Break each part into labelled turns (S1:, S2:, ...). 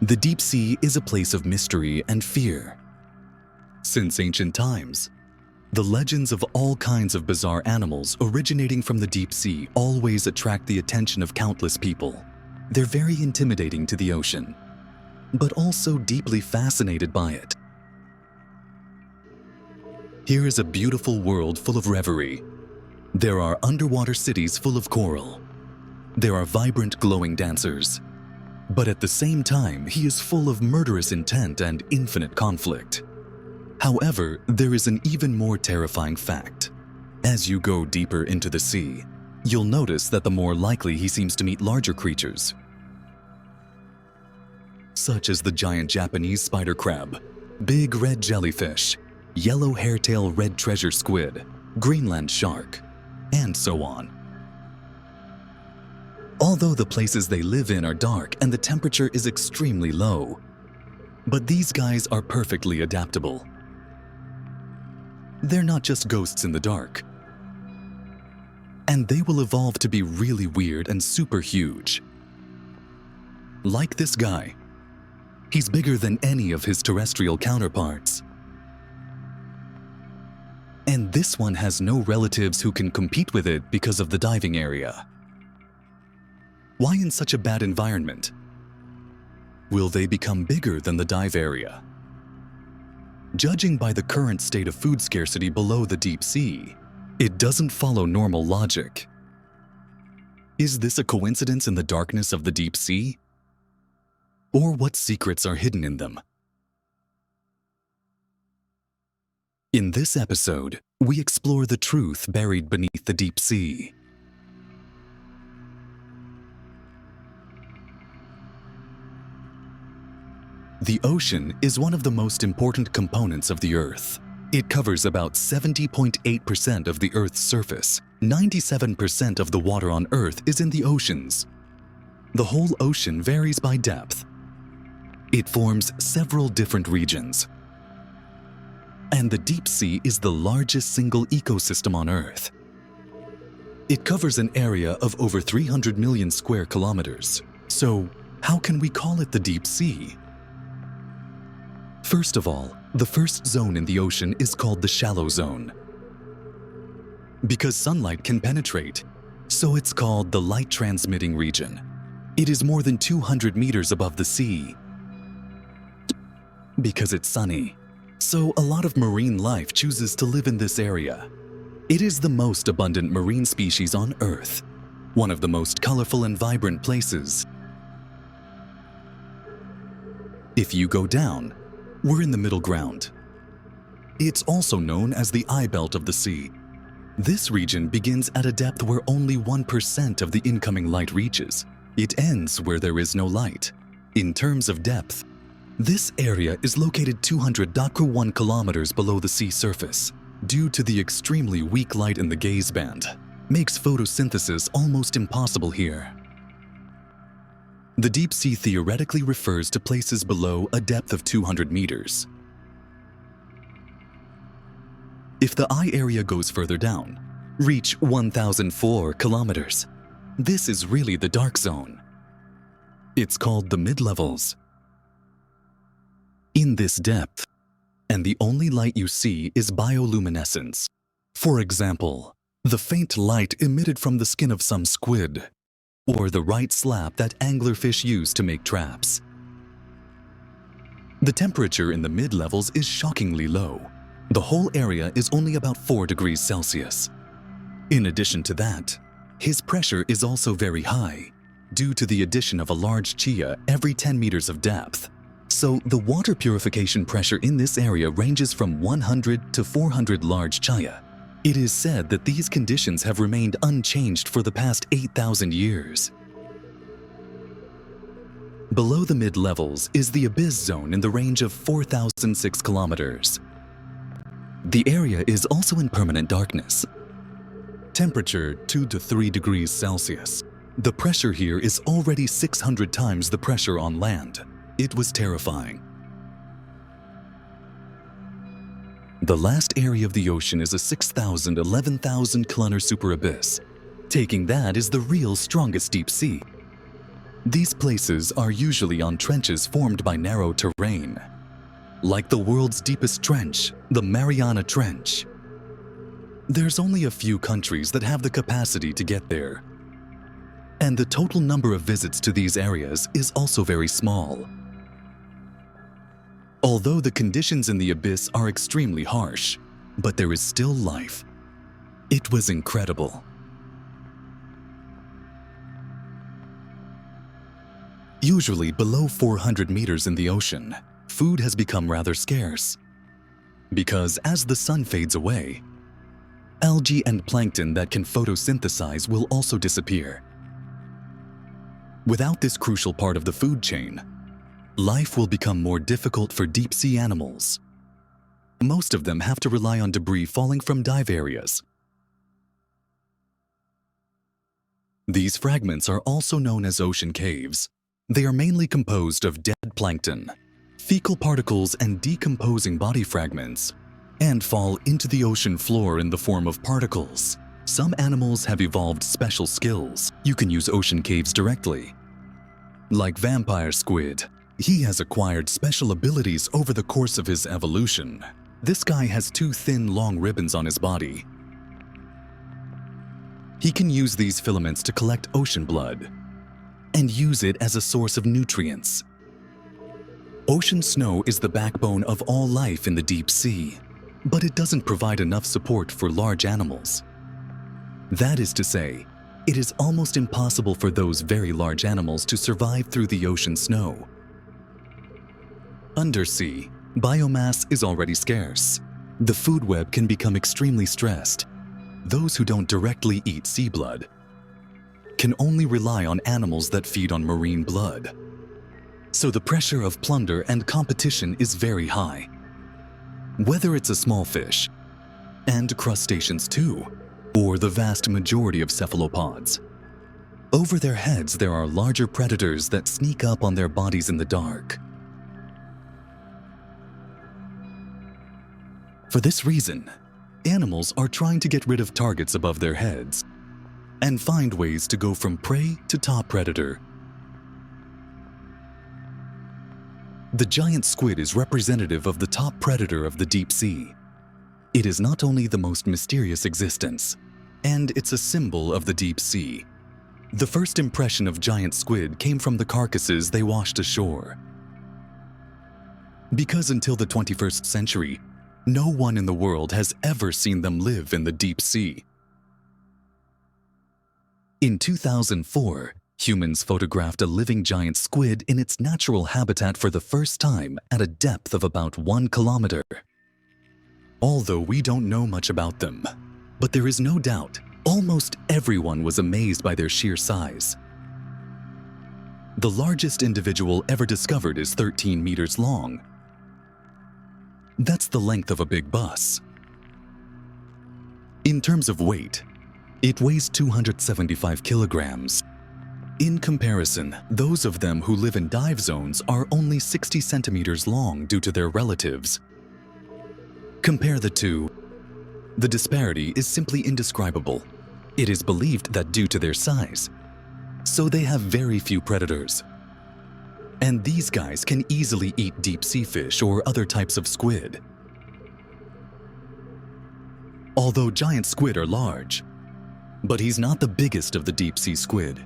S1: The deep sea is a place of mystery and fear. Since ancient times, the legends of all kinds of bizarre animals originating from the deep sea always attract the attention of countless people. They're very intimidating to the ocean, but also deeply fascinated by it. Here is a beautiful world full of reverie. There are underwater cities full of coral. There are vibrant, glowing dancers. But at the same time, he is full of murderous intent and infinite conflict. However, there is an even more terrifying fact. As you go deeper into the sea, you'll notice that the more likely he seems to meet larger creatures, such as the giant Japanese spider crab, big red jellyfish, yellow hairtail red treasure squid, Greenland shark, and so on. Although the places they live in are dark and the temperature is extremely low, but these guys are perfectly adaptable. They're not just ghosts in the dark, and they will evolve to be really weird and super huge. Like this guy. He's bigger than any of his terrestrial counterparts. And this one has no relatives who can compete with it because of the diving area. Why in such a bad environment? Will they become bigger than the dive area? Judging by the current state of food scarcity below the deep sea, it doesn't follow normal logic. Is this a coincidence in the darkness of the deep sea? Or what secrets are hidden in them? In this episode, we explore the truth buried beneath the deep sea. The ocean is one of the most important components of the Earth. It covers about 70.8% of the Earth's surface. 97% of the water on Earth is in the oceans. The whole ocean varies by depth. It forms several different regions. And the deep sea is the largest single ecosystem on Earth. It covers an area of over 300 million square kilometers. So, how can we call it the deep sea? First of all, the first zone in the ocean is called the shallow zone. Because sunlight can penetrate, so it's called the light transmitting region. It is more than 200 meters above the sea. Because it's sunny, so a lot of marine life chooses to live in this area. It is the most abundant marine species on Earth, one of the most colorful and vibrant places. If you go down, we're in the middle ground. It's also known as the eye belt of the sea. This region begins at a depth where only 1% of the incoming light reaches. It ends where there is no light. In terms of depth, this area is located 200.1 kilometers below the sea surface. Due to the extremely weak light in the gaze band, makes photosynthesis almost impossible here. The deep sea theoretically refers to places below a depth of 200 meters. If the eye area goes further down, reach 1,004 kilometers, this is really the dark zone. It's called the mid-levels. In this depth, and the only light you see is bioluminescence. For example, the faint light emitted from the skin of some squid, or the right slap that anglerfish use to make traps. The temperature in the mid-levels is shockingly low. The whole area is only about 4 degrees Celsius. In addition to that, his pressure is also very high, due to the addition of a large chia every 10 meters of depth. So the water purification pressure in this area ranges from 100 to 400 large chia. It is said that these conditions have remained unchanged for the past 8,000 years. Below the mid-levels is the abyss zone in the range of 4,006 kilometers. The area is also in permanent darkness. Temperature 2 to 3 degrees Celsius. The pressure here is already 600 times the pressure on land. It was terrifying. The last area of the ocean is a 6,000, 11,000 kilometer super abyss. Taking that is the real strongest deep sea. These places are usually on trenches formed by narrow terrain, like the world's deepest trench, the Mariana Trench. There's only a few countries that have the capacity to get there, and the total number of visits to these areas is also very small. Although the conditions in the abyss are extremely harsh, but there is still life. It was incredible. Usually below 400 meters in the ocean, food has become rather scarce. Because as the sun fades away, algae and plankton that can photosynthesize will also disappear. Without this crucial part of the food chain, life will become more difficult for deep-sea animals. Most of them have to rely on debris falling from dive areas. These fragments are also known as ocean caves. They are mainly composed of dead plankton, fecal particles, and decomposing body fragments, and fall into the ocean floor in the form of particles. Some animals have evolved special skills. You can use ocean caves directly. Like vampire squid, he has acquired special abilities over the course of his evolution. This guy has two thin, long ribbons on his body. He can use these filaments to collect ocean blood and use it as a source of nutrients. Ocean snow is the backbone of all life in the deep sea, but it doesn't provide enough support for large animals. That is to say, it is almost impossible for those very large animals to survive through the ocean snow. Undersea, biomass is already scarce. The food web can become extremely stressed. Those who don't directly eat sea blood can only rely on animals that feed on marine blood. So the pressure of plunder and competition is very high. Whether it's a small fish, and crustaceans too, or the vast majority of cephalopods. Over their heads there are larger predators that sneak up on their bodies in the dark. For this reason, animals are trying to get rid of targets above their heads and find ways to go from prey to top predator. The giant squid is representative of the top predator of the deep sea. It is not only the most mysterious existence, and it's a symbol of the deep sea. The first impression of giant squid came from the carcasses they washed ashore. Because until the 21st century, no one in the world has ever seen them live in the deep sea. In 2004, humans photographed a living giant squid in its natural habitat for the first time at a depth of about 1 kilometer. Although we don't know much about them, but there is no doubt almost everyone was amazed by their sheer size. The largest individual ever discovered is 13 meters long. That's the length of a big bus. In terms of weight, it weighs 275 kilograms. In comparison, those of them who live in dive zones are only 60 centimeters long due to their relatives. Compare the two. The disparity is simply indescribable. It is believed that due to their size, so they have very few predators. And these guys can easily eat deep sea fish or other types of squid. Although giant squid are large, but he's not the biggest of the deep sea squid.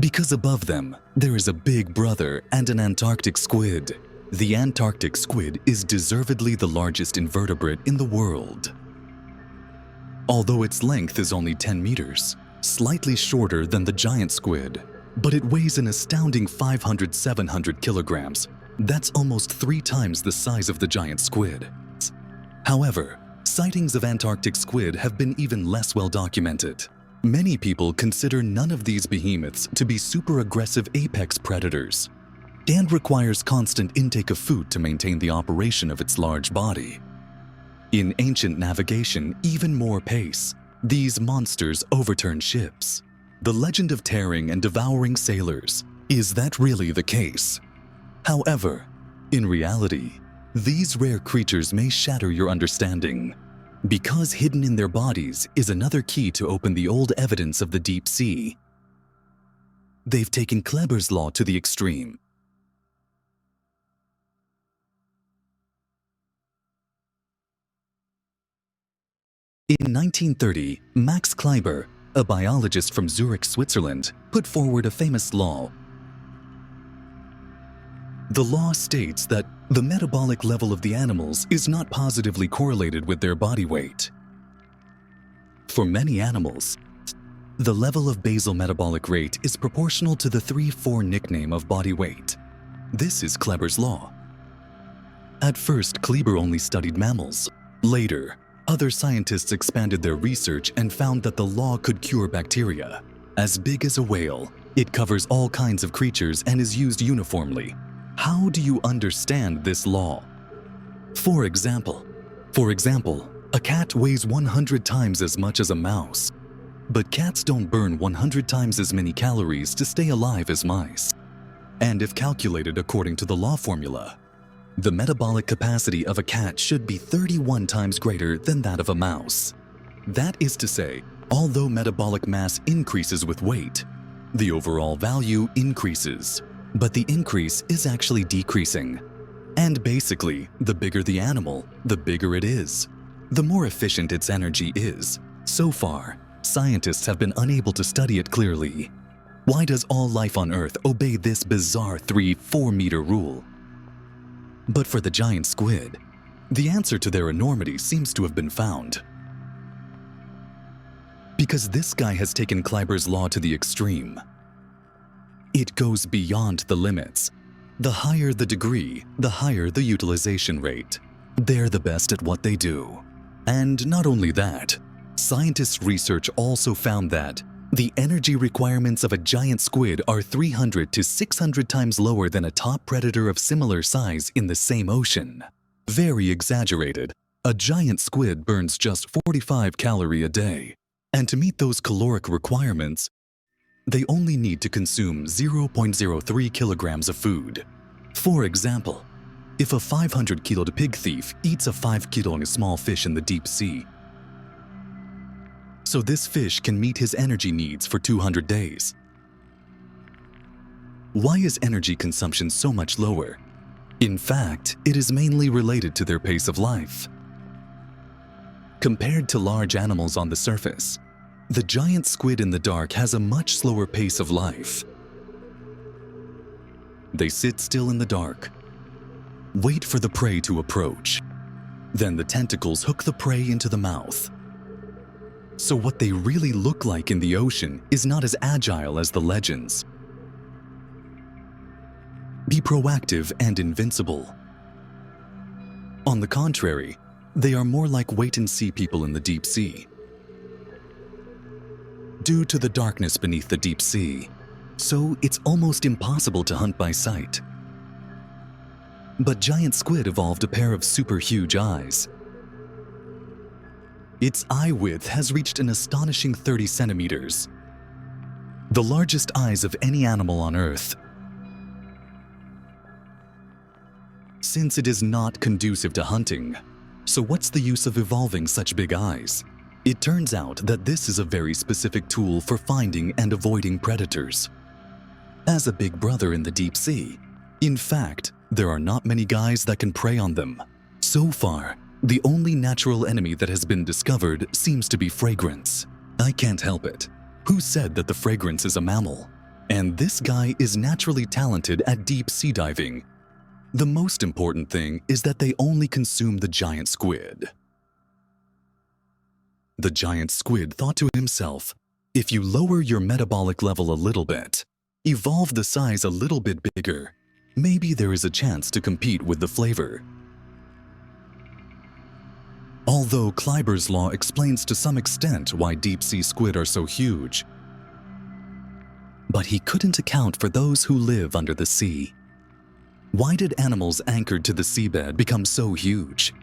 S1: Because above them, there is a big brother and an Antarctic squid. The Antarctic squid is deservedly the largest invertebrate in the world. Although its length is only 10 meters, slightly shorter than the giant squid, but it weighs an astounding 500-700 kilograms. That's almost 3 times the size of the giant squid. However, sightings of Antarctic squid have been even less well documented. Many people consider none of these behemoths to be super aggressive apex predators and requires constant intake of food to maintain the operation of its large body. In ancient navigation, even more pace, these monsters overturn ships. The legend of tearing and devouring sailors, is that really the case? However, in reality, these rare creatures may shatter your understanding, because hidden in their bodies is another key to open the old evidence of the deep sea. They've taken Kleber's law to the extreme. In 1930, Max Kleber, a biologist from Zurich, Switzerland, put forward a famous law. The law states that the metabolic level of the animals is not positively correlated with their body weight. For many animals, the level of basal metabolic rate is proportional to the 3-4 nickname of body weight. This is Kleber's law. At first, Kleber only studied mammals. Later, other scientists expanded their research and found that the law could cure bacteria. As big as a whale, it covers all kinds of creatures and is used uniformly. How do you understand this law? For example, a cat weighs 100 times as much as a mouse. But cats don't burn 100 times as many calories to stay alive as mice. And if calculated according to the law formula, the metabolic capacity of a cat should be 31 times greater than that of a mouse. That is to say, although metabolic mass increases with weight, the overall value increases, but the increase is actually decreasing. And basically, the bigger the animal, the bigger it is, the more efficient its energy is. So far, scientists have been unable to study it clearly. Why does all life on Earth obey this bizarre 3-4 meter rule? But for the giant squid, the answer to their enormity seems to have been found. Because this guy has taken Kleber's law to the extreme. It goes beyond the limits. The higher the degree, the higher the utilization rate. They're the best at what they do. And not only that, scientists' research also found that the energy requirements of a giant squid are 300 to 600 times lower than a top predator of similar size in the same ocean. Very exaggerated, a giant squid burns just 45 calories a day. And to meet those caloric requirements, they only need to consume 0.03 kilograms of food. For example, if a 500-kilo pig thief eats a 5-kilo small fish in the deep sea, so this fish can meet his energy needs for 200 days. Why is energy consumption so much lower? In fact, it is mainly related to their pace of life. Compared to large animals on the surface, the giant squid in the dark has a much slower pace of life. They sit still in the dark, wait for the prey to approach. Then the tentacles hook the prey into the mouth. So what they really look like in the ocean is not as agile as the legends. Be proactive and invincible. On the contrary, they are more like wait-and-see people in the deep sea. Due to the darkness beneath the deep sea, so it's almost impossible to hunt by sight. But giant squid evolved a pair of super huge eyes. Its eye width has reached an astonishing 30 centimeters, the largest eyes of any animal on Earth. Since it is not conducive to hunting, so what's the use of evolving such big eyes? It turns out that this is a very specific tool for finding and avoiding predators. As a big brother in the deep sea, in fact, there are not many guys that can prey on them. So far, the only natural enemy that has been discovered seems to be fragrance. I can't help it. Who said that the fragrance is a mammal? And this guy is naturally talented at deep sea diving. The most important thing is that they only consume the giant squid. The giant squid thought to himself, if you lower your metabolic level a little bit, evolve the size a little bit bigger, maybe there is a chance to compete with the flavor. Although Kleber's law explains to some extent why deep-sea squid are so huge, but he couldn't account for those who live under the sea. Why did animals anchored to the seabed become so huge?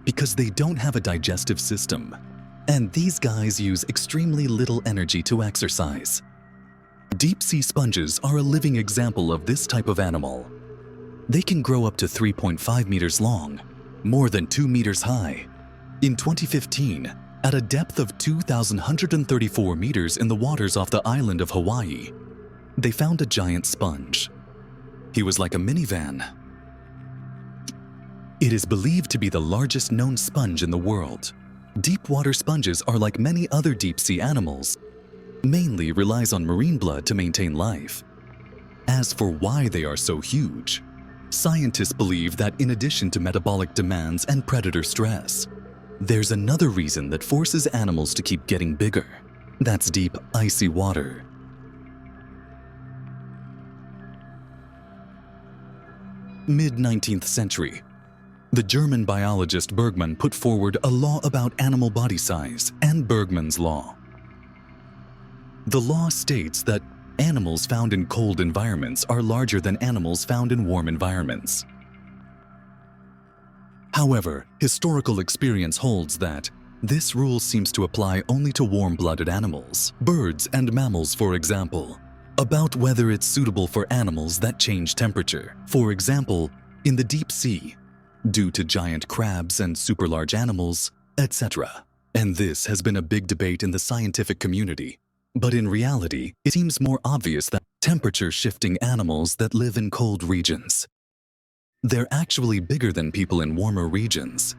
S1: Because they don't have a digestive system, and these guys use extremely little energy to exercise. Deep-sea sponges are a living example of this type of animal. They can grow up to 3.5 meters long, more than 2 meters high. In 2015, At a depth of 2,134 meters in the waters off the island of Hawaii, they found a giant sponge. He was like a minivan. It is believed to be the largest known sponge in the world. Deep water sponges are like many other deep-sea animals, mainly relies on marine blood to maintain life. As for why they are so huge, scientists believe that in addition to metabolic demands and predator stress, there's another reason that forces animals to keep getting bigger. That's deep, icy water. Mid-19th century, the German biologist Bergman put forward a law about animal body size and Bergman's law. The law states that animals found in cold environments are larger than animals found in warm environments. However, historical experience holds that this rule seems to apply only to warm-blooded animals, birds and mammals, for example, about whether it's suitable for animals that change temperature. For example, in the deep sea, due to giant crabs and super large animals, etc. And this has been a big debate in the scientific community. But in reality, it seems more obvious that temperature-shifting animals that live in cold regions, they're actually bigger than people in warmer regions.